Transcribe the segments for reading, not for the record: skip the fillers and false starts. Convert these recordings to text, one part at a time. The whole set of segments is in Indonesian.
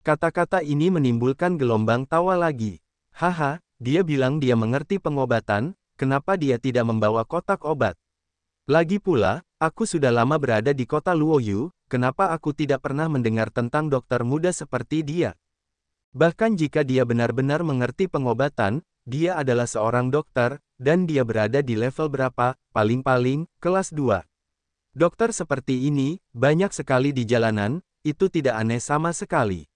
Kata-kata ini menimbulkan gelombang tawa lagi. Haha, dia bilang dia mengerti pengobatan, kenapa dia tidak membawa kotak obat? Lagi pula, aku sudah lama berada di kota Luoyu, kenapa aku tidak pernah mendengar tentang dokter muda seperti dia? Bahkan jika dia benar-benar mengerti pengobatan, dia adalah seorang dokter, dan dia berada di level berapa, paling-paling, kelas 2. Dokter seperti ini, banyak sekali di jalanan, itu tidak aneh sama sekali.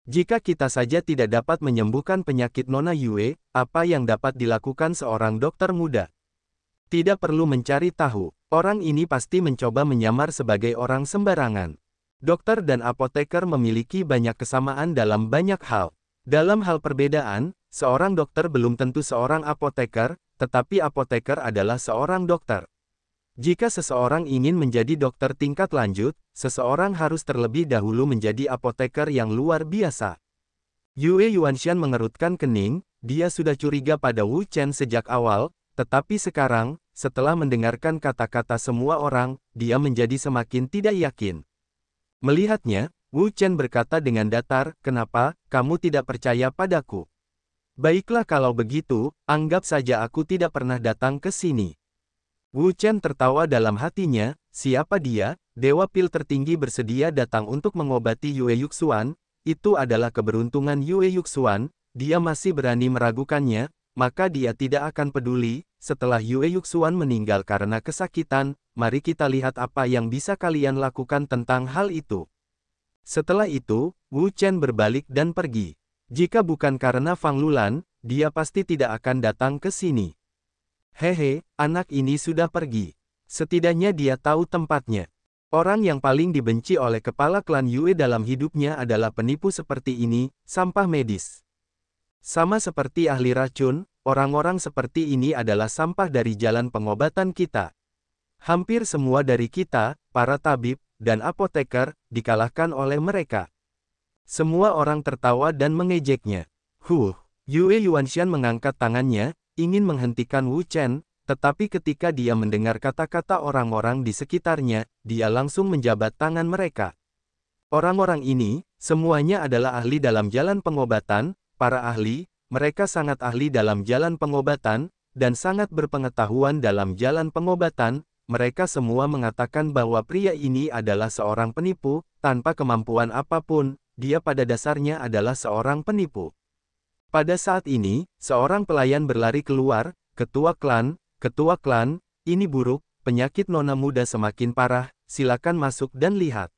Jika kita saja tidak dapat menyembuhkan penyakit Nona Yue, apa yang dapat dilakukan seorang dokter muda? Tidak perlu mencari tahu, orang ini pasti mencoba menyamar sebagai orang sembarangan. Dokter dan apoteker memiliki banyak kesamaan dalam banyak hal. Dalam hal perbedaan, seorang dokter belum tentu seorang apoteker, tetapi apoteker adalah seorang dokter. Jika seseorang ingin menjadi dokter tingkat lanjut, seseorang harus terlebih dahulu menjadi apoteker yang luar biasa. Yue Yuanshan mengerutkan kening, dia sudah curiga pada Wu Chen sejak awal, tetapi sekarang, setelah mendengarkan kata-kata semua orang, dia menjadi semakin tidak yakin. Melihatnya, Wu Chen berkata dengan datar, "Kenapa, kamu tidak percaya padaku? Baiklah kalau begitu, anggap saja aku tidak pernah datang ke sini." Wu Chen tertawa dalam hatinya, siapa dia, Dewa Pil tertinggi bersedia datang untuk mengobati Yue Yuxuan, itu adalah keberuntungan Yue Yuxuan, dia masih berani meragukannya, maka dia tidak akan peduli, setelah Yue Yuxuan meninggal karena kesakitan, mari kita lihat apa yang bisa kalian lakukan tentang hal itu. Setelah itu, Wu Chen berbalik dan pergi. Jika bukan karena Fang Lulan, dia pasti tidak akan datang ke sini. Hehe, anak ini sudah pergi. Setidaknya dia tahu tempatnya. Orang yang paling dibenci oleh kepala klan Yue dalam hidupnya adalah penipu seperti ini, sampah medis. Sama seperti ahli racun, orang-orang seperti ini adalah sampah dari jalan pengobatan kita. Hampir semua dari kita, para tabib, dan apoteker, dikalahkan oleh mereka. Semua orang tertawa dan mengejeknya. Yue Yuanshan mengangkat tangannya, ingin menghentikan Wu Chen, tetapi ketika dia mendengar kata-kata orang-orang di sekitarnya, dia langsung menjabat tangan mereka. Orang-orang ini, semuanya adalah ahli dalam jalan pengobatan, para ahli, mereka sangat ahli dalam jalan pengobatan, dan sangat berpengetahuan dalam jalan pengobatan, mereka semua mengatakan bahwa pria ini adalah seorang penipu, tanpa kemampuan apapun, dia pada dasarnya adalah seorang penipu. Pada saat ini, seorang pelayan berlari keluar, ketua klan, ini buruk, penyakit nona muda semakin parah, silakan masuk dan lihat.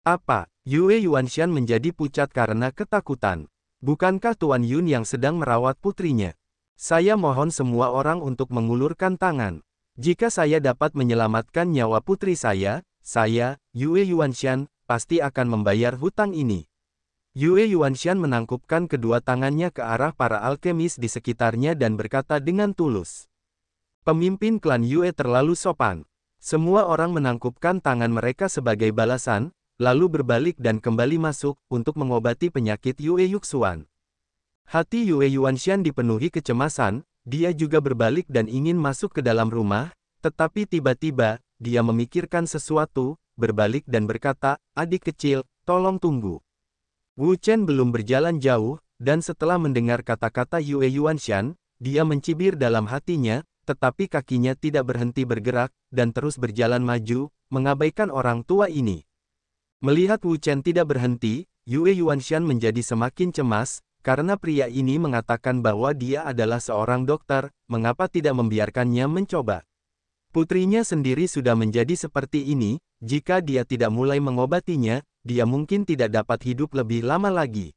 Apa? Yue Yuanshan menjadi pucat karena ketakutan. Bukankah Tuan Yun yang sedang merawat putrinya? Saya mohon semua orang untuk mengulurkan tangan. Jika saya dapat menyelamatkan nyawa putri saya, Yue Yuanshan, pasti akan membayar hutang ini. Yue Yuanshan menangkupkan kedua tangannya ke arah para alkemis di sekitarnya dan berkata dengan tulus. Pemimpin klan Yue terlalu sopan. Semua orang menangkupkan tangan mereka sebagai balasan, lalu berbalik dan kembali masuk, untuk mengobati penyakit Yue Yuxuan. Hati Yue Yuanshan dipenuhi kecemasan, dia juga berbalik dan ingin masuk ke dalam rumah, tetapi tiba-tiba, dia memikirkan sesuatu, berbalik dan berkata, "Adik kecil, tolong tunggu." Wu Chen belum berjalan jauh, dan setelah mendengar kata-kata Yue Yuanshan, dia mencibir dalam hatinya, tetapi kakinya tidak berhenti bergerak, dan terus berjalan maju, mengabaikan orang tua ini. Melihat Wu Chen tidak berhenti, Yue Yuanshan menjadi semakin cemas, karena pria ini mengatakan bahwa dia adalah seorang dokter, mengapa tidak membiarkannya mencoba. Putrinya sendiri sudah menjadi seperti ini, jika dia tidak mulai mengobatinya, dia mungkin tidak dapat hidup lebih lama lagi.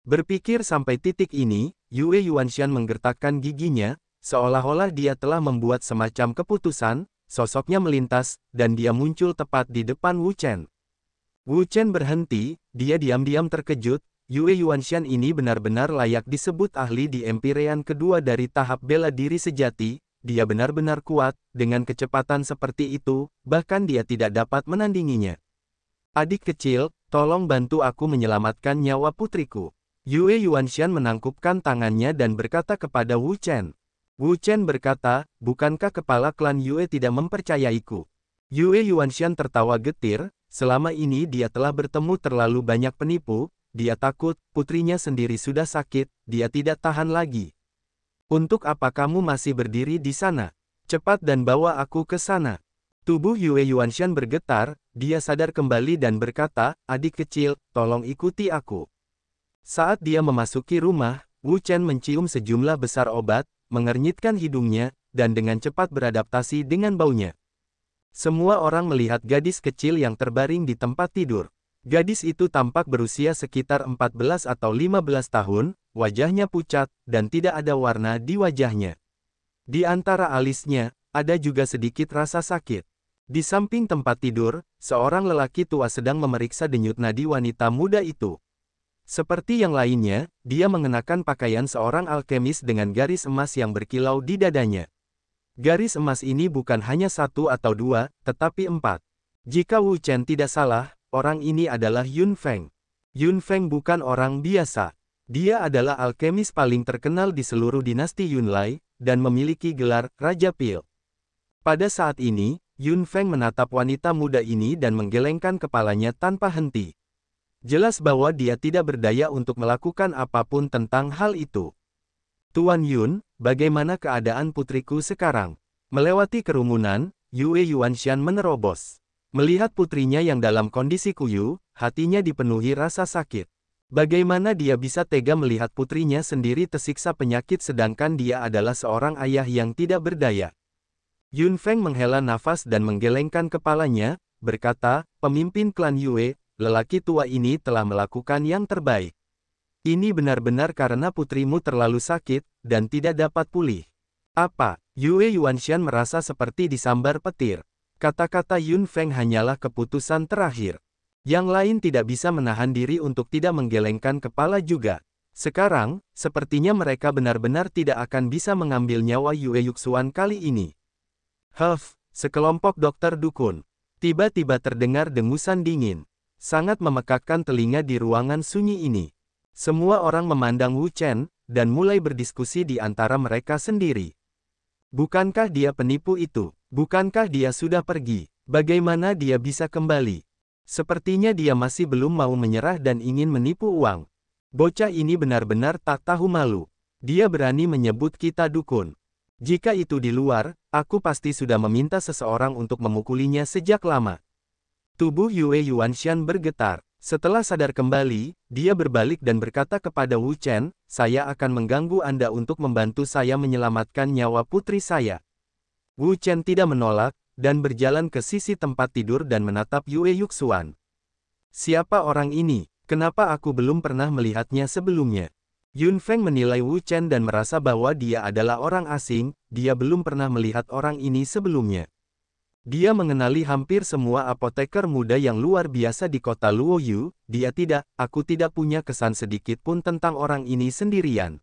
Berpikir sampai titik ini, Yue Yuanshan menggertakkan giginya, seolah-olah dia telah membuat semacam keputusan, sosoknya melintas, dan dia muncul tepat di depan Wu Chen. Wu Chen berhenti, dia diam-diam terkejut, Yue Yuanshan ini benar-benar layak disebut ahli di Empyrean kedua dari tahap bela diri sejati, dia benar-benar kuat, dengan kecepatan seperti itu, bahkan dia tidak dapat menandinginya. Adik kecil, tolong bantu aku menyelamatkan nyawa putriku. Yue Yuanshan menangkupkan tangannya dan berkata kepada Wu Chen. Wu Chen berkata, bukankah kepala klan Yue tidak mempercayaiku? Yue Yuanshan tertawa getir, selama ini dia telah bertemu terlalu banyak penipu, dia takut, putrinya sendiri sudah sakit, dia tidak tahan lagi. Untuk apa kamu masih berdiri di sana? Cepat dan bawa aku ke sana. Tubuh Yue Yuanshan bergetar, dia sadar kembali dan berkata, adik kecil, tolong ikuti aku. Saat dia memasuki rumah, Wu Chen mencium sejumlah besar obat, mengernyitkan hidungnya, dan dengan cepat beradaptasi dengan baunya. Semua orang melihat gadis kecil yang terbaring di tempat tidur. Gadis itu tampak berusia sekitar 14 atau 15 tahun, wajahnya pucat, dan tidak ada warna di wajahnya. Di antara alisnya, ada juga sedikit rasa sakit. Di samping tempat tidur, seorang lelaki tua sedang memeriksa denyut nadi wanita muda itu. Seperti yang lainnya, dia mengenakan pakaian seorang alkemis dengan garis emas yang berkilau di dadanya. Garis emas ini bukan hanya 1 atau 2, tetapi 4. Jika Wu Chen tidak salah, orang ini adalah Yun Feng. Yun Feng bukan orang biasa. Dia adalah alkemis paling terkenal di seluruh dinasti Yunlai, dan memiliki gelar Raja Pil. Pada saat ini, Yun Feng menatap wanita muda ini dan menggelengkan kepalanya tanpa henti. Jelas bahwa dia tidak berdaya untuk melakukan apapun tentang hal itu. Tuan Yun, bagaimana keadaan putriku sekarang? Melewati kerumunan, Yue Yuanshan menerobos. Melihat putrinya yang dalam kondisi kuyu, hatinya dipenuhi rasa sakit. Bagaimana dia bisa tega melihat putrinya sendiri tersiksa penyakit sedangkan dia adalah seorang ayah yang tidak berdaya. Yun Feng menghela nafas dan menggelengkan kepalanya, berkata, pemimpin klan Yue, lelaki tua ini telah melakukan yang terbaik. Ini benar-benar karena putrimu terlalu sakit, dan tidak dapat pulih. Apa? Yue Yuanshan merasa seperti disambar petir. Kata-kata Yun Feng hanyalah keputusan terakhir. Yang lain tidak bisa menahan diri untuk tidak menggelengkan kepala juga. Sekarang, sepertinya mereka benar-benar tidak akan bisa mengambil nyawa Yue Yuxuan kali ini. Sekelompok dokter dukun. Tiba-tiba terdengar dengusan dingin. Sangat memekakkan telinga di ruangan sunyi ini. Semua orang memandang Wu Chen, dan mulai berdiskusi di antara mereka sendiri. Bukankah dia penipu itu? Bukankah dia sudah pergi? Bagaimana dia bisa kembali? Sepertinya dia masih belum mau menyerah dan ingin menipu uang. Bocah ini benar-benar tak tahu malu. Dia berani menyebut kita dukun. Jika itu di luar, aku pasti sudah meminta seseorang untuk memukulinya sejak lama. Tubuh Yue Yuanshan bergetar. Setelah sadar kembali, dia berbalik dan berkata kepada Wu Chen, saya akan mengganggu Anda untuk membantu saya menyelamatkan nyawa putri saya. Wu Chen tidak menolak, dan berjalan ke sisi tempat tidur dan menatap Yue Yuxuan. Siapa orang ini? Kenapa aku belum pernah melihatnya sebelumnya? Yun Feng menilai Wu Chen dan merasa bahwa dia adalah orang asing, dia belum pernah melihat orang ini sebelumnya. Dia mengenali hampir semua apoteker muda yang luar biasa di kota Luoyu, dia tidak, aku tidak punya kesan sedikit pun tentang orang ini sendirian.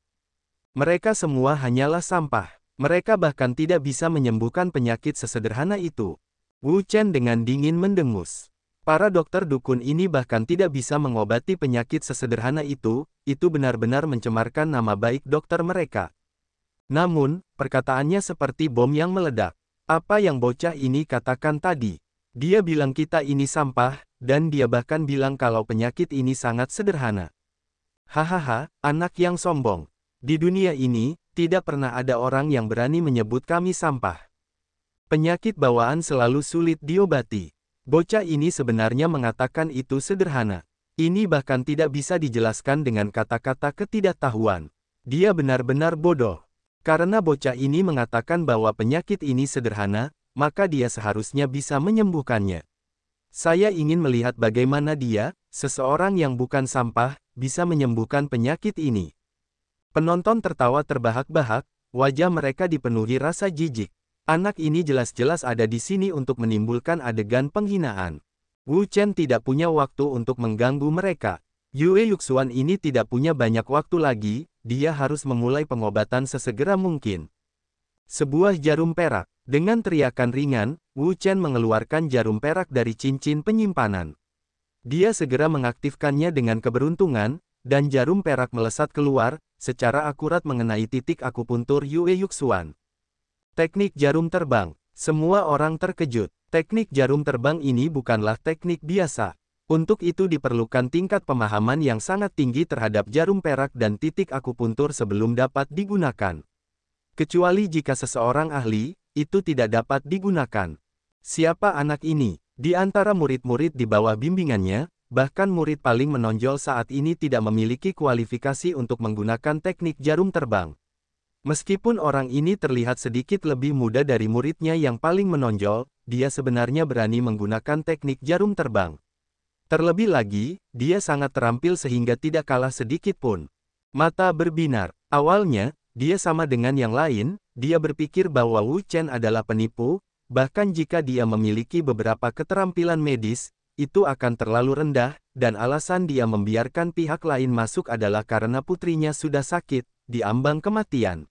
Mereka semua hanyalah sampah. Mereka bahkan tidak bisa menyembuhkan penyakit sesederhana itu. Wu Chen dengan dingin mendengus. Para dokter dukun ini bahkan tidak bisa mengobati penyakit sesederhana itu benar-benar mencemarkan nama baik dokter mereka. Namun, perkataannya seperti bom yang meledak. Apa yang bocah ini katakan tadi? Dia bilang kita ini sampah, dan dia bahkan bilang kalau penyakit ini sangat sederhana. Hahaha, anak yang sombong. Di dunia ini, tidak pernah ada orang yang berani menyebut kami sampah. Penyakit bawaan selalu sulit diobati. Bocah ini sebenarnya mengatakan itu sederhana. Ini bahkan tidak bisa dijelaskan dengan kata-kata ketidaktahuan. Dia benar-benar bodoh. Karena bocah ini mengatakan bahwa penyakit ini sederhana, maka dia seharusnya bisa menyembuhkannya. Saya ingin melihat bagaimana dia, seseorang yang bukan sampah, bisa menyembuhkan penyakit ini. Penonton tertawa terbahak-bahak, wajah mereka dipenuhi rasa jijik. Anak ini jelas-jelas ada di sini untuk menimbulkan adegan penghinaan. Wu Chen tidak punya waktu untuk mengganggu mereka. Yue Yuxuan ini tidak punya banyak waktu lagi, dia harus memulai pengobatan sesegera mungkin. Sebuah jarum perak. Dengan teriakan ringan, Wu Chen mengeluarkan jarum perak dari cincin penyimpanan. Dia segera mengaktifkannya dengan keberuntungan, dan jarum perak melesat keluar, secara akurat mengenai titik akupuntur Yue Yuxuan. Teknik jarum terbang. Semua orang terkejut. Teknik jarum terbang ini bukanlah teknik biasa. Untuk itu diperlukan tingkat pemahaman yang sangat tinggi terhadap jarum perak dan titik akupuntur sebelum dapat digunakan. Kecuali jika seseorang ahli, itu tidak dapat digunakan. Siapa anak ini? Di antara murid-murid di bawah bimbingannya, bahkan murid paling menonjol saat ini tidak memiliki kualifikasi untuk menggunakan teknik jarum terbang. Meskipun orang ini terlihat sedikit lebih muda dari muridnya yang paling menonjol, dia sebenarnya berani menggunakan teknik jarum terbang. Terlebih lagi, dia sangat terampil sehingga tidak kalah sedikit pun. Mata berbinar. Awalnya, dia sama dengan yang lain, dia berpikir bahwa Wu Chen adalah penipu, bahkan jika dia memiliki beberapa keterampilan medis, itu akan terlalu rendah, dan alasan dia membiarkan pihak lain masuk adalah karena putrinya sudah sakit, di ambang kematian.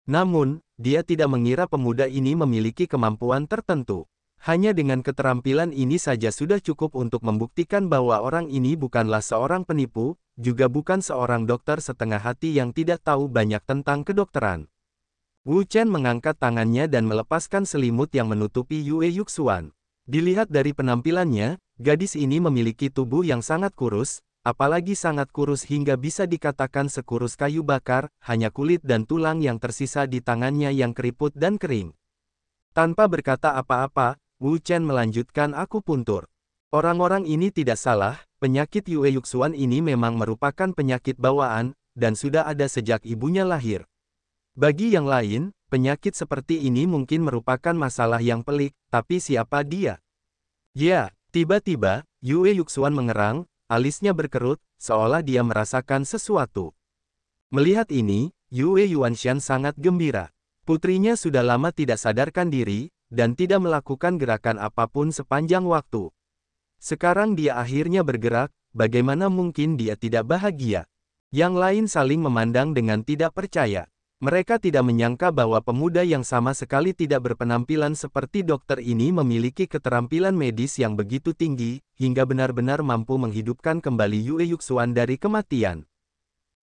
Namun, dia tidak mengira pemuda ini memiliki kemampuan tertentu. Hanya dengan keterampilan ini saja sudah cukup untuk membuktikan bahwa orang ini bukanlah seorang penipu, juga bukan seorang dokter setengah hati yang tidak tahu banyak tentang kedokteran. Wu Chen mengangkat tangannya dan melepaskan selimut yang menutupi Yue Yuxuan. Dilihat dari penampilannya, gadis ini memiliki tubuh yang sangat kurus, apalagi sangat kurus hingga bisa dikatakan sekurus kayu bakar, hanya kulit dan tulang yang tersisa di tangannya yang keriput dan kering. Tanpa berkata apa-apa, Wu Chen melanjutkan akupuntur. Orang-orang ini tidak salah, penyakit Yue Yuxuan ini memang merupakan penyakit bawaan, dan sudah ada sejak ibunya lahir. Bagi yang lain, penyakit seperti ini mungkin merupakan masalah yang pelik, tapi siapa dia? Ya, tiba-tiba, Yue Yuxuan mengerang, alisnya berkerut, seolah dia merasakan sesuatu. Melihat ini, Yue Yuanshan sangat gembira. Putrinya sudah lama tidak sadarkan diri, dan tidak melakukan gerakan apapun sepanjang waktu. Sekarang dia akhirnya bergerak, bagaimana mungkin dia tidak bahagia? Yang lain saling memandang dengan tidak percaya. Mereka tidak menyangka bahwa pemuda yang sama sekali tidak berpenampilan seperti dokter ini memiliki keterampilan medis yang begitu tinggi, hingga benar-benar mampu menghidupkan kembali Yue Yuxuan dari kematian.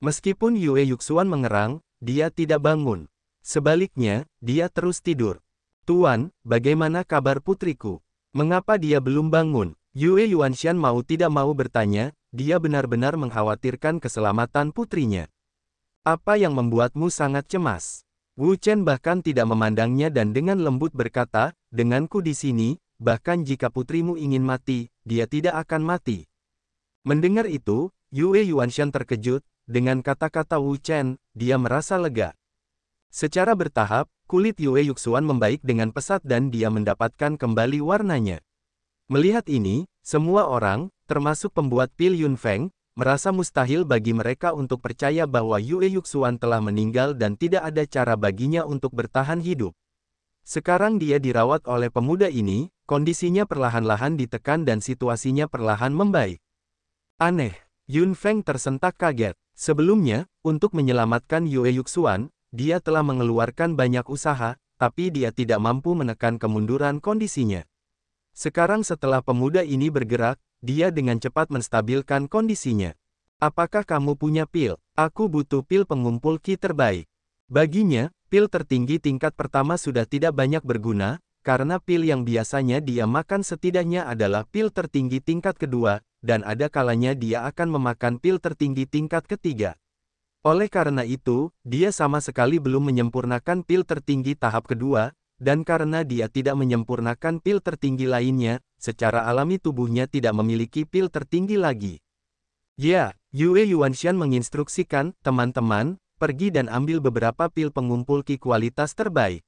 Meskipun Yue Yuxuan mengerang, dia tidak bangun. Sebaliknya, dia terus tidur. Tuan, bagaimana kabar putriku? Mengapa dia belum bangun? Yue Yuanshan mau tidak mau bertanya, dia benar-benar mengkhawatirkan keselamatan putrinya. Apa yang membuatmu sangat cemas? Wu Chen bahkan tidak memandangnya dan dengan lembut berkata, denganku di sini, bahkan jika putrimu ingin mati, dia tidak akan mati. Mendengar itu, Yue Yuanshan terkejut, dengan kata-kata Wu Chen, dia merasa lega. Secara bertahap, kulit Yue Yuxuan membaik dengan pesat dan dia mendapatkan kembali warnanya. Melihat ini, semua orang, termasuk pembuat pil Yunfeng, merasa mustahil bagi mereka untuk percaya bahwa Yue Yuxuan telah meninggal dan tidak ada cara baginya untuk bertahan hidup. Sekarang dia dirawat oleh pemuda ini, kondisinya perlahan-lahan ditekan dan situasinya perlahan membaik. Aneh, Yunfeng tersentak kaget. Sebelumnya, untuk menyelamatkan Yue Yuxuan, dia telah mengeluarkan banyak usaha, tapi dia tidak mampu menekan kemunduran kondisinya. Sekarang setelah pemuda ini bergerak, dia dengan cepat menstabilkan kondisinya. Apakah kamu punya pil? Aku butuh pil pengumpul ki terbaik. Baginya, pil tertinggi tingkat pertama sudah tidak banyak berguna, karena pil yang biasanya dia makan setidaknya adalah pil tertinggi tingkat kedua, dan ada kalanya dia akan memakan pil tertinggi tingkat ketiga. Oleh karena itu, dia sama sekali belum menyempurnakan pil tertinggi tahap kedua, dan karena dia tidak menyempurnakan pil tertinggi lainnya, secara alami tubuhnya tidak memiliki pil tertinggi lagi. Ya, Yue Yuanshan menginstruksikan, teman-teman, pergi dan ambil beberapa pil pengumpul ki kualitas terbaik.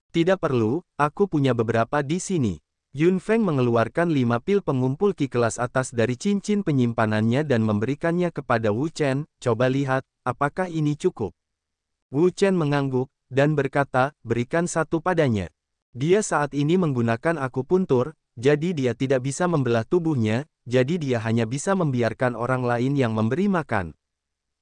Tidak perlu, aku punya beberapa di sini. Yunfeng mengeluarkan 5 pil pengumpul ki kelas atas dari cincin penyimpanannya dan memberikannya kepada Wu Chen, coba lihat, apakah ini cukup? Wu Chen mengangguk, dan berkata, berikan satu padanya. Dia saat ini menggunakan akupuntur, jadi dia tidak bisa membelah tubuhnya, jadi dia hanya bisa membiarkan orang lain yang memberi makan.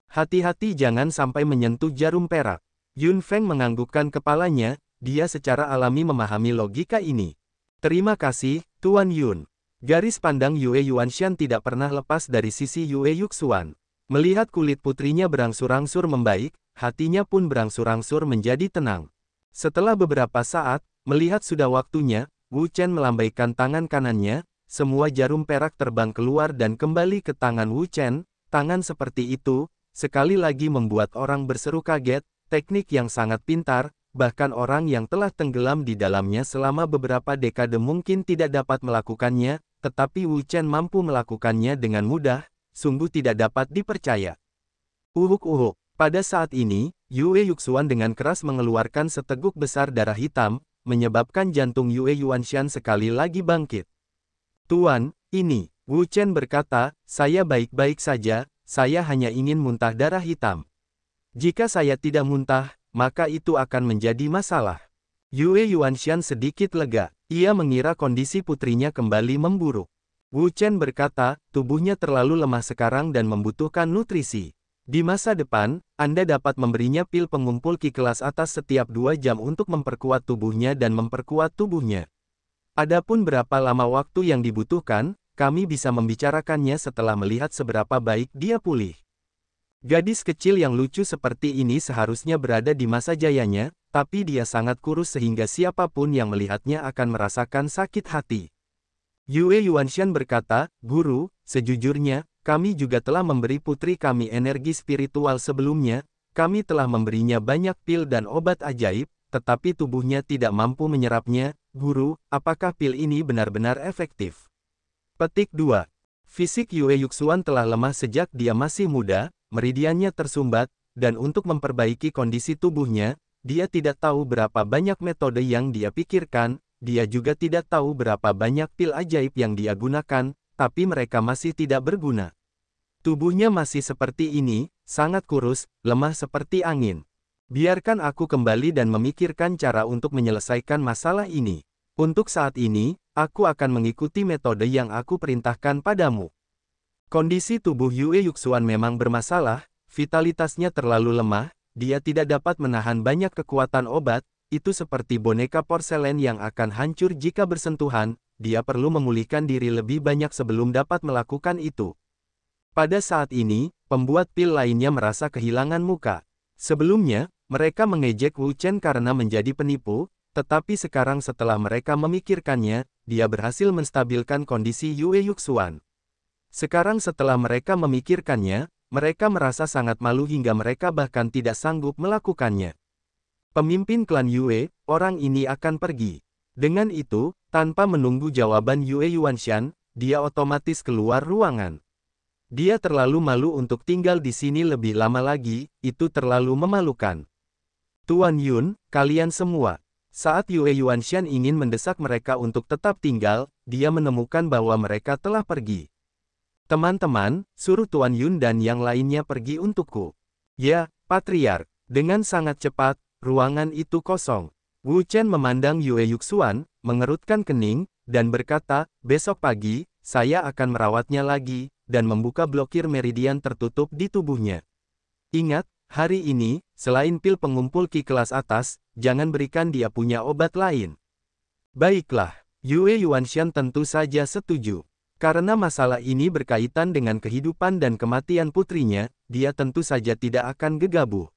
Hati-hati jangan sampai menyentuh jarum perak. Yunfeng menganggukkan kepalanya, dia secara alami memahami logika ini. Terima kasih, Tuan Yun. Garis pandang Yue Yuanshan tidak pernah lepas dari sisi Yue Yuxuan. Melihat kulit putrinya berangsur-angsur membaik, hatinya pun berangsur-angsur menjadi tenang. Setelah beberapa saat, melihat sudah waktunya, Wu Chen melambaikan tangan kanannya, semua jarum perak terbang keluar dan kembali ke tangan Wu Chen. Tangan seperti itu, sekali lagi membuat orang berseru kaget, teknik yang sangat pintar, bahkan orang yang telah tenggelam di dalamnya selama beberapa dekade mungkin tidak dapat melakukannya, tetapi Wu Chen mampu melakukannya dengan mudah, sungguh tidak dapat dipercaya. Uhuk-uhuk. Pada saat ini, Yue Yuxuan dengan keras mengeluarkan seteguk besar darah hitam, menyebabkan jantung Yue Yuanshan sekali lagi bangkit. Tuan, ini, Wu Chen berkata, saya baik-baik saja, saya hanya ingin muntah darah hitam. Jika saya tidak muntah, maka itu akan menjadi masalah. Yue Yuanshan sedikit lega, ia mengira kondisi putrinya kembali memburuk. Wu Chen berkata, tubuhnya terlalu lemah sekarang dan membutuhkan nutrisi. Di masa depan, Anda dapat memberinya pil pengumpul Qi kelas atas setiap 2 jam untuk memperkuat tubuhnya dan memperkuat tubuhnya. Adapun berapa lama waktu yang dibutuhkan, kami bisa membicarakannya setelah melihat seberapa baik dia pulih. Gadis kecil yang lucu seperti ini seharusnya berada di masa jayanya, tapi dia sangat kurus sehingga siapapun yang melihatnya akan merasakan sakit hati. Yue Yuanshan berkata, Guru, sejujurnya, kami juga telah memberi putri kami energi spiritual sebelumnya, kami telah memberinya banyak pil dan obat ajaib, tetapi tubuhnya tidak mampu menyerapnya. Guru, apakah pil ini benar-benar efektif? Petik 2. Fisik Yue Yuxuan telah lemah sejak dia masih muda, meridiannya tersumbat, dan untuk memperbaiki kondisi tubuhnya, dia tidak tahu berapa banyak metode yang dia pikirkan, dia juga tidak tahu berapa banyak pil ajaib yang dia gunakan, tapi mereka masih tidak berguna. Tubuhnya masih seperti ini, sangat kurus, lemah seperti angin. Biarkan aku kembali dan memikirkan cara untuk menyelesaikan masalah ini. Untuk saat ini, aku akan mengikuti metode yang aku perintahkan padamu. Kondisi tubuh Yue Yuxuan memang bermasalah, vitalitasnya terlalu lemah, dia tidak dapat menahan banyak kekuatan obat, itu seperti boneka porselen yang akan hancur jika bersentuhan, dia perlu memulihkan diri lebih banyak sebelum dapat melakukan itu. Pada saat ini, pembuat pil lainnya merasa kehilangan muka. Sebelumnya, mereka mengejek Wu Chen karena menjadi penipu, tetapi sekarang setelah mereka memikirkannya, dia berhasil menstabilkan kondisi Yue Yuxuan. Sekarang setelah mereka memikirkannya, mereka merasa sangat malu hingga mereka bahkan tidak sanggup melakukannya. Pemimpin klan Yue, orang ini akan pergi. Dengan itu, tanpa menunggu jawaban Yue Yuanshan, dia otomatis keluar ruangan. Dia terlalu malu untuk tinggal di sini lebih lama lagi, itu terlalu memalukan. Tuan Yun, kalian semua. Saat Yue Yuanshan ingin mendesak mereka untuk tetap tinggal, dia menemukan bahwa mereka telah pergi. Teman-teman, suruh Tuan Yun dan yang lainnya pergi untukku. Ya, Patriark. Dengan sangat cepat, ruangan itu kosong. Wu Chen memandang Yue Yuxuan, mengerutkan kening, dan berkata, besok pagi, saya akan merawatnya lagi, dan membuka blokir meridian tertutup di tubuhnya. Ingat, hari ini, selain pil pengumpul Qi kelas atas, jangan berikan dia punya obat lain. Baiklah, Yue Yuanshan tentu saja setuju. Karena masalah ini berkaitan dengan kehidupan dan kematian putrinya, dia tentu saja tidak akan gegabah.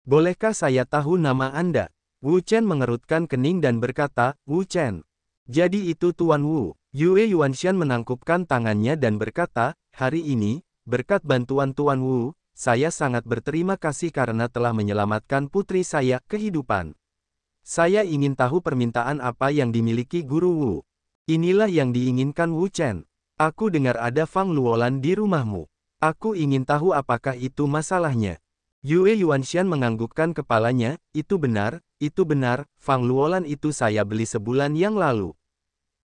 Bolehkah saya tahu nama Anda? Wu Chen mengerutkan kening dan berkata, Wu Chen. Jadi itu Tuan Wu. Yue Yuanshan menangkupkan tangannya dan berkata, hari ini, berkat bantuan Tuan Wu, saya sangat berterima kasih karena telah menyelamatkan putri saya kehidupan. Saya ingin tahu permintaan apa yang dimiliki Guru Wu. Inilah yang diinginkan Wu Chen. Aku dengar ada Fang Luolan di rumahmu. Aku ingin tahu apakah itu masalahnya. Yue Yuanshan menganggukkan kepalanya, itu benar, Fang Luolan itu saya beli sebulan yang lalu.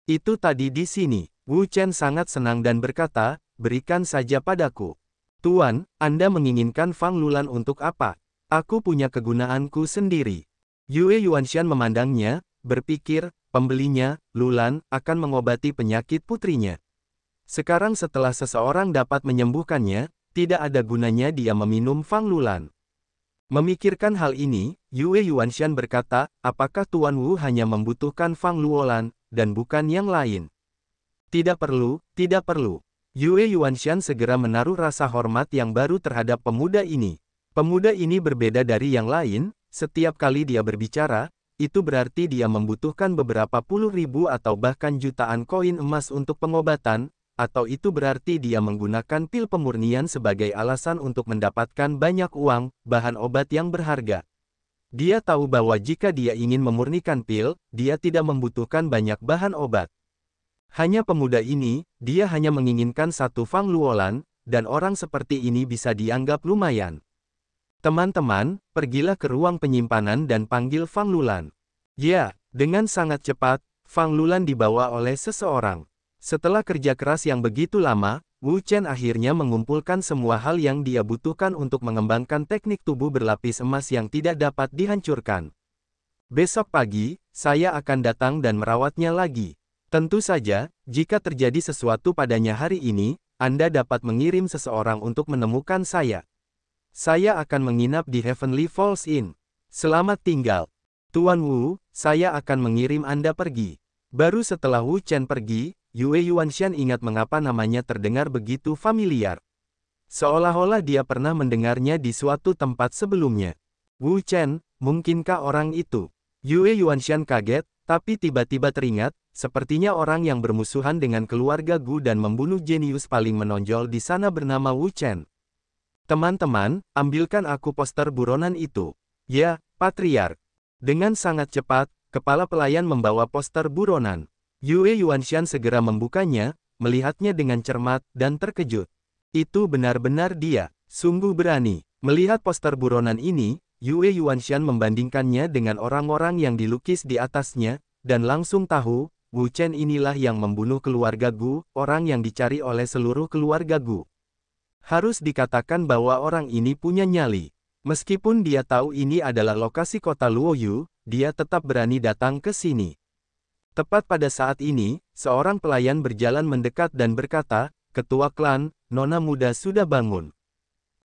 Itu tadi di sini. Wu Chen sangat senang dan berkata, berikan saja padaku. Tuan, Anda menginginkan Fang Luolan untuk apa? Aku punya kegunaanku sendiri. Yue Yuanshan memandangnya, berpikir, pembelinya, Luolan, akan mengobati penyakit putrinya. Sekarang setelah seseorang dapat menyembuhkannya, tidak ada gunanya dia meminum Fang Luolan. Memikirkan hal ini, Yue Yuanshan berkata, apakah Tuan Wu hanya membutuhkan Fang Luolan, dan bukan yang lain? Tidak perlu, tidak perlu. Yue Yuanshan segera menaruh rasa hormat yang baru terhadap pemuda ini. Pemuda ini berbeda dari yang lain, setiap kali dia berbicara, itu berarti dia membutuhkan beberapa puluh ribu atau bahkan jutaan koin emas untuk pengobatan, atau itu berarti dia menggunakan pil pemurnian sebagai alasan untuk mendapatkan banyak uang, bahan obat yang berharga. Dia tahu bahwa jika dia ingin memurnikan pil, dia tidak membutuhkan banyak bahan obat. Hanya pemuda ini, dia hanya menginginkan satu Fang Luolan, dan orang seperti ini bisa dianggap lumayan. Teman-teman, pergilah ke ruang penyimpanan dan panggil Fang Lulan. Ya, dengan sangat cepat, Fang Lulan dibawa oleh seseorang. Setelah kerja keras yang begitu lama, Wu Chen akhirnya mengumpulkan semua hal yang dia butuhkan untuk mengembangkan teknik tubuh berlapis emas yang tidak dapat dihancurkan. Besok pagi, saya akan datang dan merawatnya lagi. Tentu saja, jika terjadi sesuatu padanya hari ini, Anda dapat mengirim seseorang untuk menemukan saya. Saya akan menginap di Heavenly Falls Inn. Selamat tinggal. Tuan Wu, saya akan mengirim Anda pergi. Baru setelah Wu Chen pergi, Yue Yuanshan ingat mengapa namanya terdengar begitu familiar. Seolah-olah dia pernah mendengarnya di suatu tempat sebelumnya. Wu Chen, mungkinkah orang itu? Yue Yuanshan kaget, tapi tiba-tiba teringat, sepertinya orang yang bermusuhan dengan keluarga Gu dan membunuh jenius paling menonjol di sana bernama Wu Chen. Teman-teman, ambilkan aku poster buronan itu. Ya, Patriark. Dengan sangat cepat, kepala pelayan membawa poster buronan. Yue Yuanshan segera membukanya, melihatnya dengan cermat, dan terkejut. Itu benar-benar dia, sungguh berani. Melihat poster buronan ini, Yue Yuanshan membandingkannya dengan orang-orang yang dilukis di atasnya, dan langsung tahu, Wu Chen inilah yang membunuh keluarga Gu, orang yang dicari oleh seluruh keluarga Gu. Harus dikatakan bahwa orang ini punya nyali. Meskipun dia tahu ini adalah lokasi kota Luoyu, dia tetap berani datang ke sini. Tepat pada saat ini, seorang pelayan berjalan mendekat dan berkata, "Ketua klan, Nona muda sudah bangun."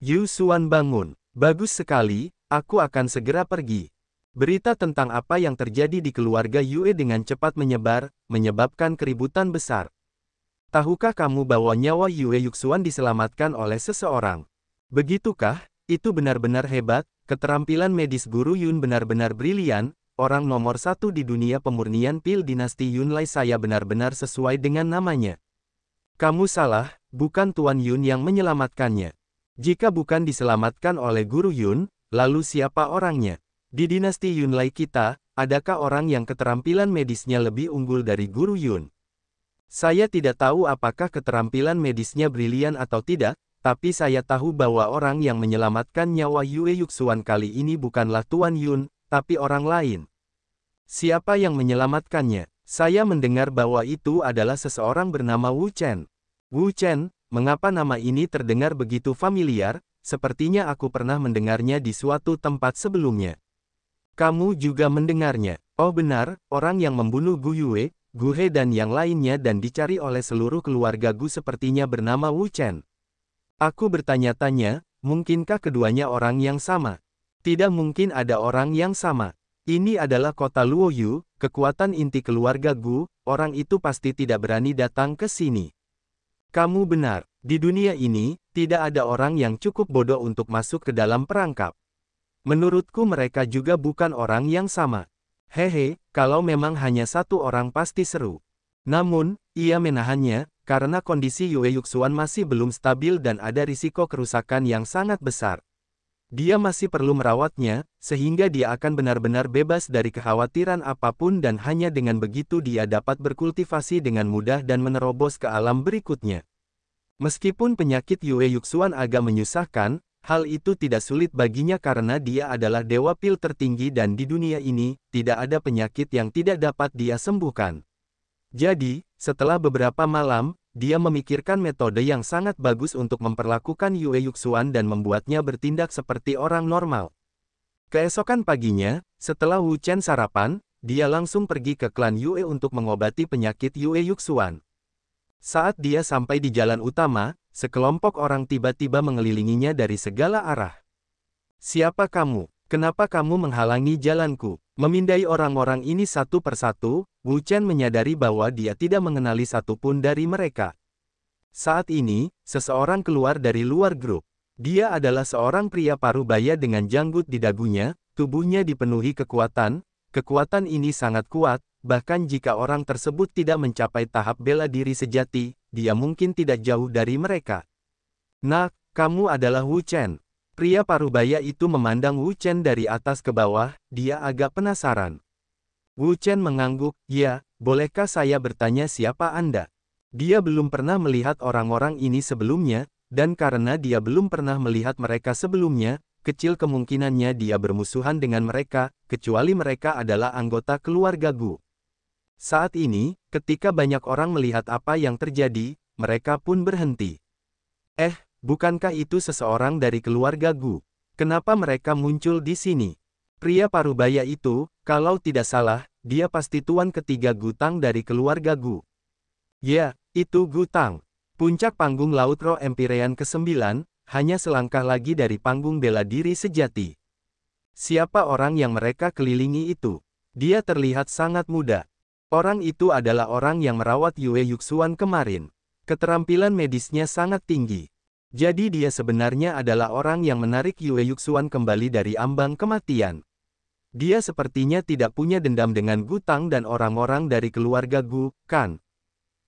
Yu Xuan bangun. Bagus sekali, aku akan segera pergi. Berita tentang apa yang terjadi di keluarga Yue dengan cepat menyebar, menyebabkan keributan besar. Tahukah kamu bahwa nyawa Yue Yuxuan diselamatkan oleh seseorang? Begitukah? Itu benar-benar hebat, keterampilan medis Guru Yun benar-benar brilian, orang nomor satu di dunia pemurnian pil dinasti Yunlai. Saya benar-benar sesuai dengan namanya. Kamu salah, bukan Tuan Yun yang menyelamatkannya. Jika bukan diselamatkan oleh Guru Yun, lalu siapa orangnya? Di dinasti Yunlai kita, adakah orang yang keterampilan medisnya lebih unggul dari Guru Yun? Saya tidak tahu apakah keterampilan medisnya brilian atau tidak, tapi saya tahu bahwa orang yang menyelamatkan nyawa Yue Yuxuan kali ini bukanlah Tuan Yun, tapi orang lain. Siapa yang menyelamatkannya? Saya mendengar bahwa itu adalah seseorang bernama Wu Chen. Wu Chen, mengapa nama ini terdengar begitu familiar? Sepertinya aku pernah mendengarnya di suatu tempat sebelumnya. Kamu juga mendengarnya. Oh benar, orang yang membunuh Gu Yue, Gu He dan yang lainnya dan dicari oleh seluruh keluarga Gu sepertinya bernama Wu Chen. Aku bertanya-tanya, mungkinkah keduanya orang yang sama? Tidak mungkin ada orang yang sama. Ini adalah kota Luoyu, kekuatan inti keluarga Gu, orang itu pasti tidak berani datang ke sini. Kamu benar, di dunia ini, tidak ada orang yang cukup bodoh untuk masuk ke dalam perangkap. Menurutku mereka juga bukan orang yang sama. Hehe, kalau memang hanya satu orang pasti seru. Namun, ia menahannya, karena kondisi Yue Yuxuan masih belum stabil dan ada risiko kerusakan yang sangat besar. Dia masih perlu merawatnya, sehingga dia akan benar-benar bebas dari kekhawatiran apapun dan hanya dengan begitu dia dapat berkultivasi dengan mudah dan menerobos ke alam berikutnya. Meskipun penyakit Yue Yuxuan agak menyusahkan, hal itu tidak sulit baginya karena dia adalah dewa pil tertinggi dan di dunia ini, tidak ada penyakit yang tidak dapat dia sembuhkan. Jadi, setelah beberapa malam, dia memikirkan metode yang sangat bagus untuk memperlakukan Yue Yuxuan dan membuatnya bertindak seperti orang normal. Keesokan paginya, setelah Wu Chen sarapan, dia langsung pergi ke klan Yue untuk mengobati penyakit Yue Yuxuan. Saat dia sampai di jalan utama, sekelompok orang tiba-tiba mengelilinginya dari segala arah. "Siapa kamu? Kenapa kamu menghalangi jalanku?" Memindai orang-orang ini satu persatu, Wu Chen menyadari bahwa dia tidak mengenali satupun dari mereka. Saat ini, seseorang keluar dari luar grup. Dia adalah seorang pria parubaya dengan janggut di dagunya, tubuhnya dipenuhi kekuatan, kekuatan ini sangat kuat, bahkan jika orang tersebut tidak mencapai tahap bela diri sejati, dia mungkin tidak jauh dari mereka. Nak, kamu adalah Wu Chen. Pria parubaya itu memandang Wu Chen dari atas ke bawah, dia agak penasaran. Wu Chen mengangguk, ya, bolehkah saya bertanya siapa Anda? Dia belum pernah melihat orang-orang ini sebelumnya, dan karena dia belum pernah melihat mereka sebelumnya, kecil kemungkinannya dia bermusuhan dengan mereka, kecuali mereka adalah anggota keluarga Gu. Saat ini, ketika banyak orang melihat apa yang terjadi, mereka pun berhenti. Bukankah itu seseorang dari keluarga Gu? Kenapa mereka muncul di sini? Pria parubaya itu, kalau tidak salah, dia pasti tuan ketiga Gu Tang dari keluarga Gu. Ya, itu Gu Tang. Puncak panggung Laut Roh Empyrean ke-9, hanya selangkah lagi dari panggung bela diri sejati. Siapa orang yang mereka kelilingi itu? Dia terlihat sangat muda. Orang itu adalah orang yang merawat Yue Yuxuan kemarin. Keterampilan medisnya sangat tinggi. Jadi dia sebenarnya adalah orang yang menarik Yue Yuxuan kembali dari ambang kematian. Dia sepertinya tidak punya dendam dengan Gu Tang dan orang-orang dari keluarga Gu, kan?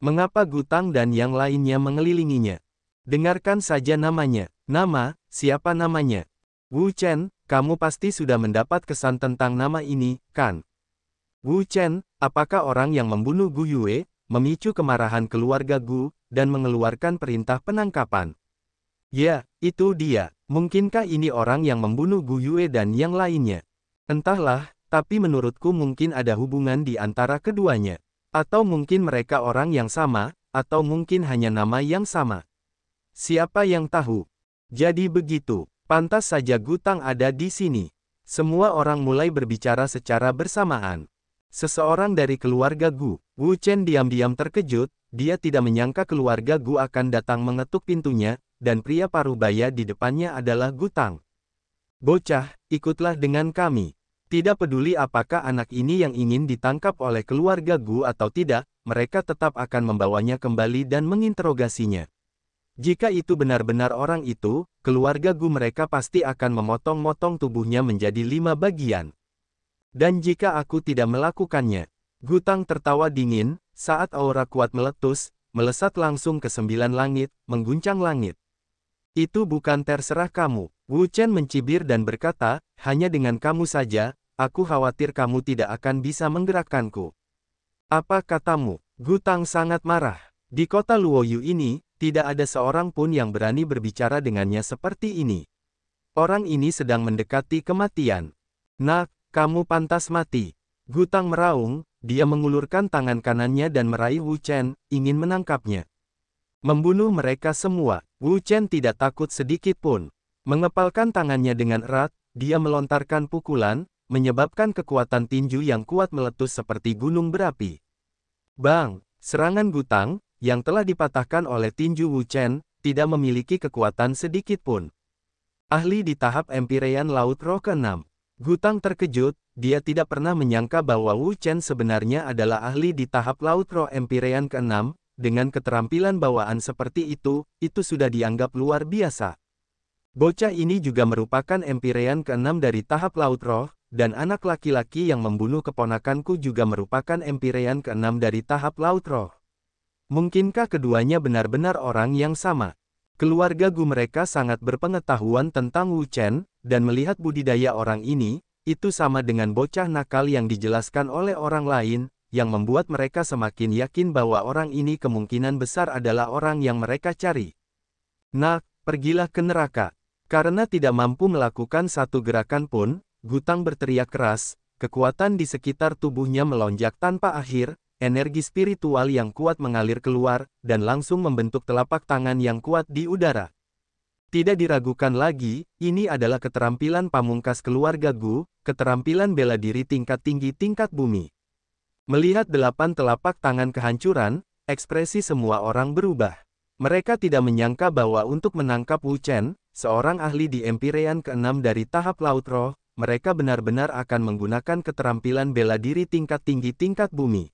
Mengapa Gu Tang dan yang lainnya mengelilinginya? Dengarkan saja namanya. Nama, siapa namanya? Wu Chen, kamu pasti sudah mendapat kesan tentang nama ini, kan? Wu Chen, apakah orang yang membunuh Gu Yue, memicu kemarahan keluarga Gu, dan mengeluarkan perintah penangkapan? Ya, itu dia. Mungkinkah ini orang yang membunuh Gu Yue dan yang lainnya? Entahlah, tapi menurutku mungkin ada hubungan di antara keduanya. Atau mungkin mereka orang yang sama, atau mungkin hanya nama yang sama. Siapa yang tahu? Jadi begitu, pantas saja Gu Tang ada di sini. Semua orang mulai berbicara secara bersamaan. Seseorang dari keluarga Gu, Wu Chen diam-diam terkejut, dia tidak menyangka keluarga Gu akan datang mengetuk pintunya, dan pria parubaya di depannya adalah Gu Tang. Bocah, ikutlah dengan kami. Tidak peduli apakah anak ini yang ingin ditangkap oleh keluarga Gu atau tidak, mereka tetap akan membawanya kembali dan menginterogasinya. Jika itu benar-benar orang itu, keluarga Gu mereka pasti akan memotong-motong tubuhnya menjadi 5 bagian. Dan jika aku tidak melakukannya, Gu Tang tertawa dingin, saat aura kuat meletus, melesat langsung ke 9 langit, mengguncang langit. Itu bukan terserah kamu. Wu Chen mencibir dan berkata, hanya dengan kamu saja, aku khawatir kamu tidak akan bisa menggerakkanku. Apa katamu? Gu Tang sangat marah. Di kota Luoyu ini, tidak ada seorang pun yang berani berbicara dengannya seperti ini. Orang ini sedang mendekati kematian. Nak, kamu pantas mati. Gu Tang meraung, dia mengulurkan tangan kanannya dan meraih Wu Chen, ingin menangkapnya. Membunuh mereka semua. Wu Chen tidak takut sedikit pun. Mengepalkan tangannya dengan erat, dia melontarkan pukulan, menyebabkan kekuatan tinju yang kuat meletus seperti gunung berapi. Bang! Serangan Gu Tang, yang telah dipatahkan oleh tinju Wu Chen, tidak memiliki kekuatan sedikit pun. Ahli di tahap Empyrean Laut Roh ke-6. Gu Tang terkejut, dia tidak pernah menyangka bahwa Wu Chen sebenarnya adalah ahli di tahap Laut Roh Empyrean ke-6, dengan keterampilan bawaan seperti itu sudah dianggap luar biasa. Bocah ini juga merupakan Empyrean ke-6 dari tahap Laut Roh, dan anak laki-laki yang membunuh keponakanku juga merupakan Empyrean ke-6 dari tahap Laut Roh. Mungkinkah keduanya benar-benar orang yang sama? Keluarga Gu mereka sangat berpengetahuan tentang Wu Chen, dan melihat budidaya orang ini, itu sama dengan bocah nakal yang dijelaskan oleh orang lain, yang membuat mereka semakin yakin bahwa orang ini kemungkinan besar adalah orang yang mereka cari. Nak, pergilah ke neraka. Karena tidak mampu melakukan satu gerakan pun, Gu Tang berteriak keras, kekuatan di sekitar tubuhnya melonjak tanpa akhir, energi spiritual yang kuat mengalir keluar, dan langsung membentuk telapak tangan yang kuat di udara. Tidak diragukan lagi, ini adalah keterampilan pamungkas keluarga Gu, keterampilan bela diri tingkat tinggi tingkat bumi. Melihat 8 telapak tangan kehancuran, ekspresi semua orang berubah. Mereka tidak menyangka bahwa untuk menangkap Wu Chen, seorang ahli di Empyrean ke-6 dari tahap Laut Roh, mereka benar-benar akan menggunakan keterampilan bela diri tingkat tinggi tingkat bumi.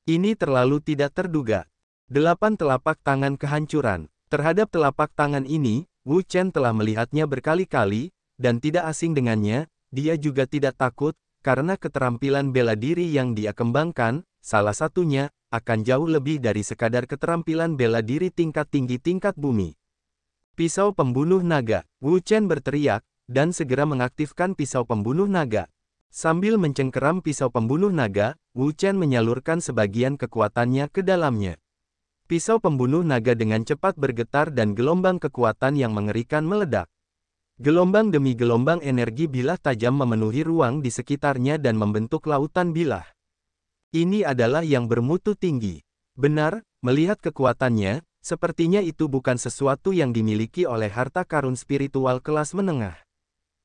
Ini terlalu tidak terduga. 8 telapak tangan kehancuran. Terhadap telapak tangan ini, Wu Chen telah melihatnya berkali-kali, dan tidak asing dengannya, dia juga tidak takut, karena keterampilan bela diri yang dia kembangkan, salah satunya, akan jauh lebih dari sekadar keterampilan bela diri tingkat tinggi tingkat bumi. Pisau pembunuh naga, Wu Chen berteriak, dan segera mengaktifkan pisau pembunuh naga. Sambil mencengkeram pisau pembunuh naga, Wu Chen menyalurkan sebagian kekuatannya ke dalamnya. Pisau pembunuh naga dengan cepat bergetar dan gelombang kekuatan yang mengerikan meledak. Gelombang demi gelombang energi bilah tajam memenuhi ruang di sekitarnya dan membentuk lautan bilah. Ini adalah yang bermutu tinggi. Benar, melihat kekuatannya, sepertinya itu bukan sesuatu yang dimiliki oleh harta karun spiritual kelas menengah.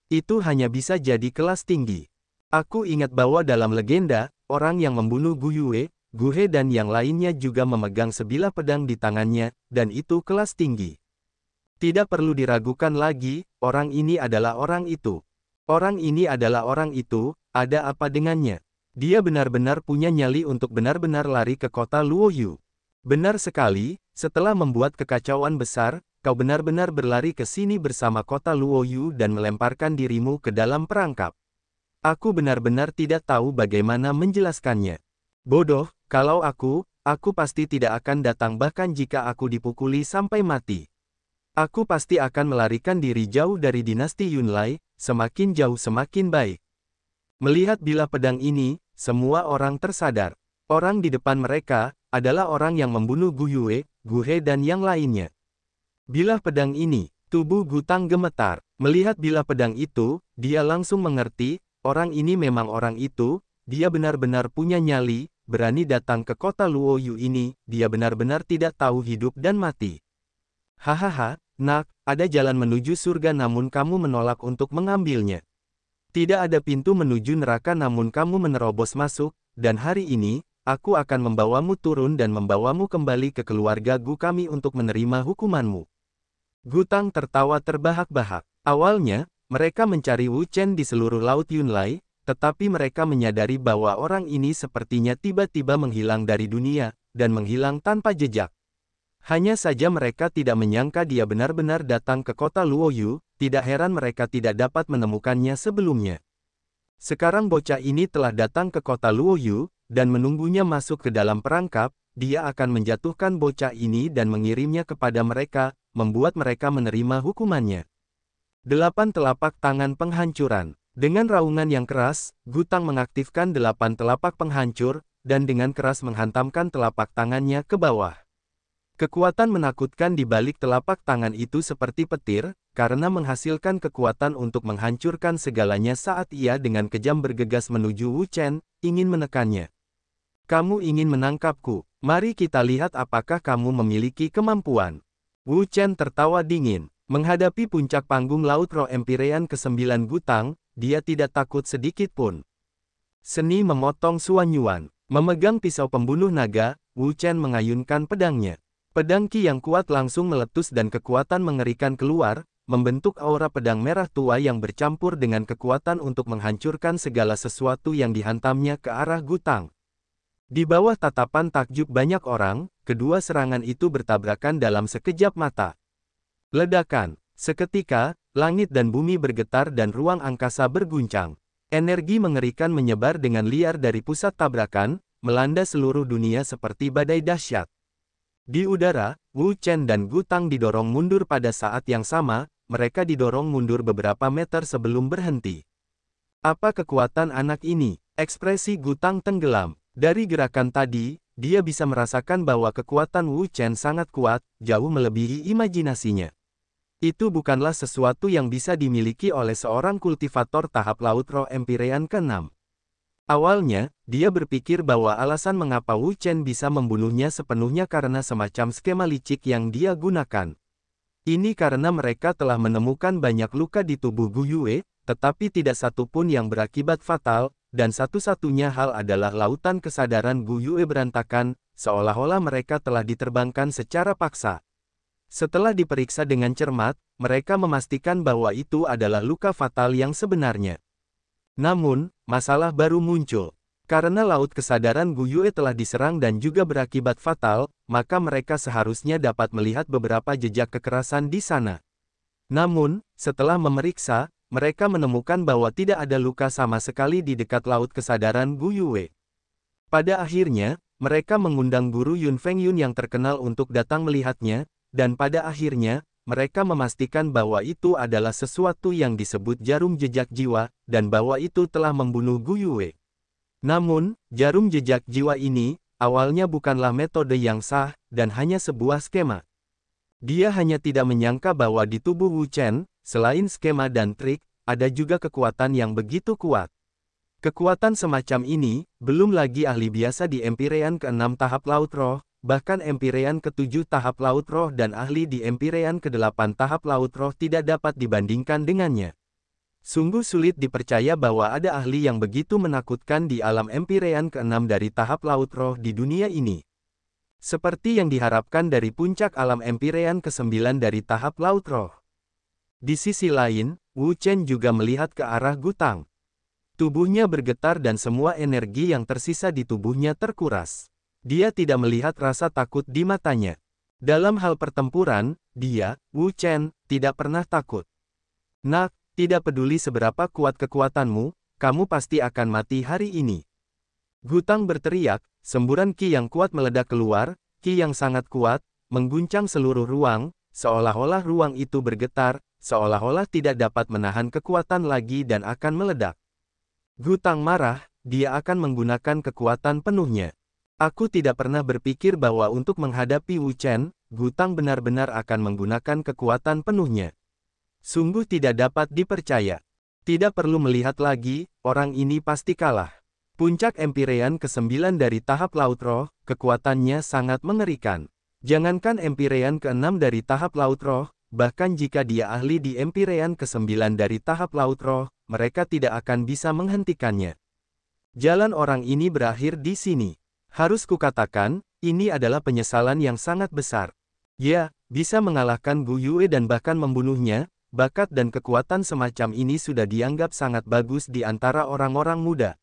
Itu hanya bisa jadi kelas tinggi. Aku ingat bahwa dalam legenda, orang yang membunuh Gu Yue, Gu He dan yang lainnya juga memegang sebilah pedang di tangannya, dan itu kelas tinggi. Tidak perlu diragukan lagi, orang ini adalah orang itu. Orang ini adalah orang itu, ada apa dengannya? Dia benar-benar punya nyali untuk benar-benar lari ke kota Luoyu. Benar sekali, setelah membuat kekacauan besar, kau benar-benar berlari ke sini bersama kota Luoyu dan melemparkan dirimu ke dalam perangkap. Aku benar-benar tidak tahu bagaimana menjelaskannya. Bodoh, kalau aku pasti tidak akan datang bahkan jika aku dipukuli sampai mati. Aku pasti akan melarikan diri jauh dari dinasti Yunlai, semakin jauh semakin baik. Melihat bilah pedang ini, semua orang tersadar. Orang di depan mereka, adalah orang yang membunuh Gu Yue, Gu He dan yang lainnya. Bilah pedang ini, tubuh Gutang gemetar. Melihat bilah pedang itu, dia langsung mengerti, orang ini memang orang itu, dia benar-benar punya nyali, berani datang ke kota Luoyu ini, dia benar-benar tidak tahu hidup dan mati. Hahaha, nak, ada jalan menuju surga namun kamu menolak untuk mengambilnya. Tidak ada pintu menuju neraka namun kamu menerobos masuk, dan hari ini, aku akan membawamu turun dan membawamu kembali ke keluarga Gu kami untuk menerima hukumanmu. Gutang tertawa terbahak-bahak. Awalnya, mereka mencari Wu Chen di seluruh Laut Yunlai, tetapi mereka menyadari bahwa orang ini sepertinya tiba-tiba menghilang dari dunia, dan menghilang tanpa jejak. Hanya saja mereka tidak menyangka dia benar-benar datang ke kota Luoyu, tidak heran mereka tidak dapat menemukannya sebelumnya. Sekarang bocah ini telah datang ke kota Luoyu, dan menunggunya masuk ke dalam perangkap, dia akan menjatuhkan bocah ini dan mengirimnya kepada mereka, membuat mereka menerima hukumannya. 8 telapak tangan penghancuran. Dengan raungan yang keras, Gutang mengaktifkan 8 telapak penghancur, dan dengan keras menghantamkan telapak tangannya ke bawah. Kekuatan menakutkan di balik telapak tangan itu seperti petir, karena menghasilkan kekuatan untuk menghancurkan segalanya saat ia dengan kejam bergegas menuju Wu Chen, ingin menekannya. Kamu ingin menangkapku, mari kita lihat apakah kamu memiliki kemampuan. Wu Chen tertawa dingin, menghadapi puncak panggung Laut Roh Empyrean ke-9 Gutang, dia tidak takut sedikit pun. Seni memotong Suanyuan, memegang pisau pembunuh naga, Wu Chen mengayunkan pedangnya. Pedang Qi yang kuat langsung meletus dan kekuatan mengerikan keluar, membentuk aura pedang merah tua yang bercampur dengan kekuatan untuk menghancurkan segala sesuatu yang dihantamnya ke arah Gutang. Di bawah tatapan takjub banyak orang, kedua serangan itu bertabrakan dalam sekejap mata. Ledakan. Seketika, langit dan bumi bergetar dan ruang angkasa berguncang. Energi mengerikan menyebar dengan liar dari pusat tabrakan, melanda seluruh dunia seperti badai dahsyat. Di udara, Wu Chen dan Gutang didorong mundur pada saat yang sama, mereka didorong mundur beberapa meter sebelum berhenti. Apa kekuatan anak ini? Ekspresi Gutang tenggelam. Dari gerakan tadi, dia bisa merasakan bahwa kekuatan Wu Chen sangat kuat, jauh melebihi imajinasinya. Itu bukanlah sesuatu yang bisa dimiliki oleh seorang kultivator tahap Laut Roh Empyrean ke-6. Awalnya, dia berpikir bahwa alasan mengapa Wu Chen bisa membunuhnya sepenuhnya karena semacam skema licik yang dia gunakan. Ini karena mereka telah menemukan banyak luka di tubuh Gu Yue, tetapi tidak satu pun yang berakibat fatal, dan satu-satunya hal adalah lautan kesadaran Gu Yue berantakan, seolah-olah mereka telah diterbangkan secara paksa. Setelah diperiksa dengan cermat, mereka memastikan bahwa itu adalah luka fatal yang sebenarnya. Namun, masalah baru muncul. Karena laut kesadaran Gu Yue telah diserang dan juga berakibat fatal, maka mereka seharusnya dapat melihat beberapa jejak kekerasan di sana. Namun, setelah memeriksa, mereka menemukan bahwa tidak ada luka sama sekali di dekat laut kesadaran Gu Yue. Pada akhirnya, mereka mengundang guru Yun Feng Yun yang terkenal untuk datang melihatnya, dan pada akhirnya, mereka memastikan bahwa itu adalah sesuatu yang disebut jarum jejak jiwa, dan bahwa itu telah membunuh Gu Yue. Namun, jarum jejak jiwa ini, awalnya bukanlah metode yang sah, dan hanya sebuah skema. Dia hanya tidak menyangka bahwa di tubuh Wu Chen, selain skema dan trik, ada juga kekuatan yang begitu kuat. Kekuatan semacam ini, belum lagi ahli biasa di Empirean ke-6 tahap Laut Roh, bahkan Empirean ke-7 tahap Laut Roh dan ahli di Empirean ke-8 tahap Laut Roh tidak dapat dibandingkan dengannya. Sungguh sulit dipercaya bahwa ada ahli yang begitu menakutkan di alam Empirean ke-6 dari tahap Laut Roh di dunia ini. Seperti yang diharapkan dari puncak alam Empirean ke-9 dari tahap Laut Roh. Di sisi lain, Wu Chen juga melihat ke arah Gutang. Tubuhnya bergetar dan semua energi yang tersisa di tubuhnya terkuras. Dia tidak melihat rasa takut di matanya. Dalam hal pertempuran, dia, Wu Chen, tidak pernah takut. Nak, tidak peduli seberapa kuat kekuatanmu, kamu pasti akan mati hari ini. Gutang berteriak, semburan ki yang kuat meledak keluar, ki yang sangat kuat, mengguncang seluruh ruang, seolah-olah ruang itu bergetar, seolah-olah tidak dapat menahan kekuatan lagi dan akan meledak. Gutang marah, dia akan menggunakan kekuatan penuhnya. Aku tidak pernah berpikir bahwa untuk menghadapi Wu Chen, Gutang benar-benar akan menggunakan kekuatan penuhnya. Sungguh tidak dapat dipercaya. Tidak perlu melihat lagi, orang ini pasti kalah. Puncak Empirean ke-9 dari tahap Laut Roh, kekuatannya sangat mengerikan. Jangankan Empirean ke-6 dari tahap Laut Roh, bahkan jika dia ahli di Empirean ke-9 dari tahap Laut Roh, mereka tidak akan bisa menghentikannya. Jalan orang ini berakhir di sini. Harus kukatakan, ini adalah penyesalan yang sangat besar. Ya, bisa mengalahkan Gu Yue dan bahkan membunuhnya. Bakat dan kekuatan semacam ini sudah dianggap sangat bagus di antara orang-orang muda.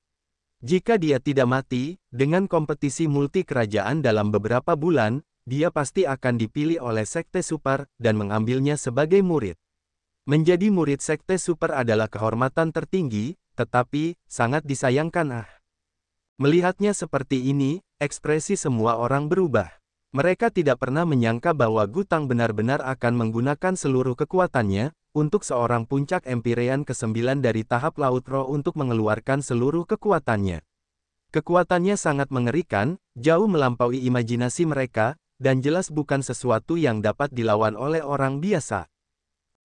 Jika dia tidak mati, dengan kompetisi multi kerajaan dalam beberapa bulan, dia pasti akan dipilih oleh Sekte Super, dan mengambilnya sebagai murid. Menjadi murid Sekte Super adalah kehormatan tertinggi, tetapi, sangat disayangkan. Melihatnya seperti ini, ekspresi semua orang berubah. Mereka tidak pernah menyangka bahwa Gutang benar-benar akan menggunakan seluruh kekuatannya, untuk seorang puncak Empirean ke-9 dari tahap Laut Roh untuk mengeluarkan seluruh kekuatannya. Kekuatannya sangat mengerikan, jauh melampaui imajinasi mereka, dan jelas bukan sesuatu yang dapat dilawan oleh orang biasa.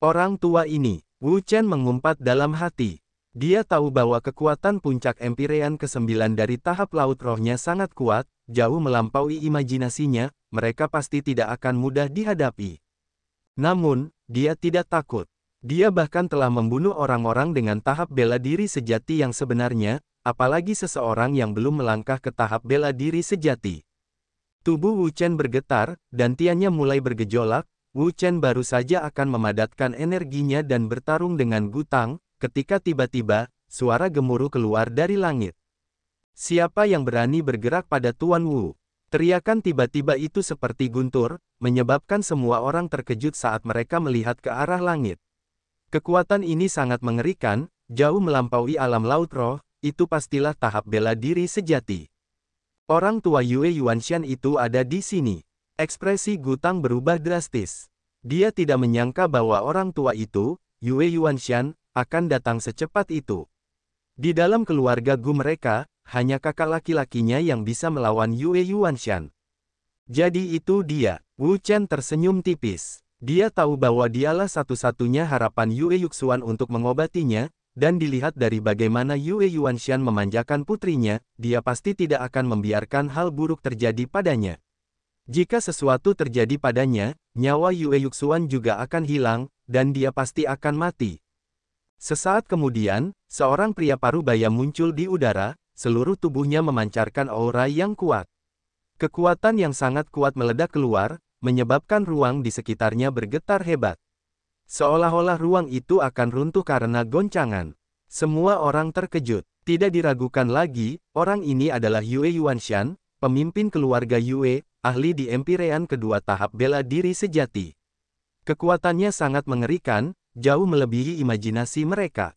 Orang tua ini, Wu Chen mengumpat dalam hati. Dia tahu bahwa kekuatan puncak Empirean ke-9 dari tahap Laut Rohnya sangat kuat, jauh melampaui imajinasinya, mereka pasti tidak akan mudah dihadapi. Namun, dia tidak takut. Dia bahkan telah membunuh orang-orang dengan tahap bela diri sejati yang sebenarnya, apalagi seseorang yang belum melangkah ke tahap bela diri sejati. Tubuh Wu Chen bergetar, dan tiannya mulai bergejolak. Wu Chen baru saja akan memadatkan energinya dan bertarung dengan Gutang, ketika tiba-tiba, suara gemuruh keluar dari langit. Siapa yang berani bergerak pada Tuan Wu? Teriakan tiba-tiba itu seperti guntur, menyebabkan semua orang terkejut saat mereka melihat ke arah langit. Kekuatan ini sangat mengerikan, jauh melampaui alam Laut Roh, itu pastilah tahap bela diri sejati. Orang tua Yue Yuanshan itu ada di sini. Ekspresi Gutang berubah drastis. Dia tidak menyangka bahwa orang tua itu, Yue Yuanshan, akan datang secepat itu. Di dalam keluarga Gu mereka, hanya kakak laki-lakinya yang bisa melawan Yue Yuanshan. Jadi itu dia. Wu Chen tersenyum tipis. Dia tahu bahwa dialah satu-satunya harapan Yue Yuxuan untuk mengobatinya, dan dilihat dari bagaimana Yue Yuanshan memanjakan putrinya, dia pasti tidak akan membiarkan hal buruk terjadi padanya. Jika sesuatu terjadi padanya, nyawa Yue Yuxuan juga akan hilang, dan dia pasti akan mati. Sesaat kemudian, seorang pria parubaya muncul di udara, seluruh tubuhnya memancarkan aura yang kuat. Kekuatan yang sangat kuat meledak keluar, menyebabkan ruang di sekitarnya bergetar hebat. Seolah-olah ruang itu akan runtuh karena goncangan. Semua orang terkejut. Tidak diragukan lagi, orang ini adalah Yue Yuanshan, pemimpin keluarga Yue, ahli di Empirean kedua tahap bela diri sejati. Kekuatannya sangat mengerikan, jauh melebihi imajinasi mereka.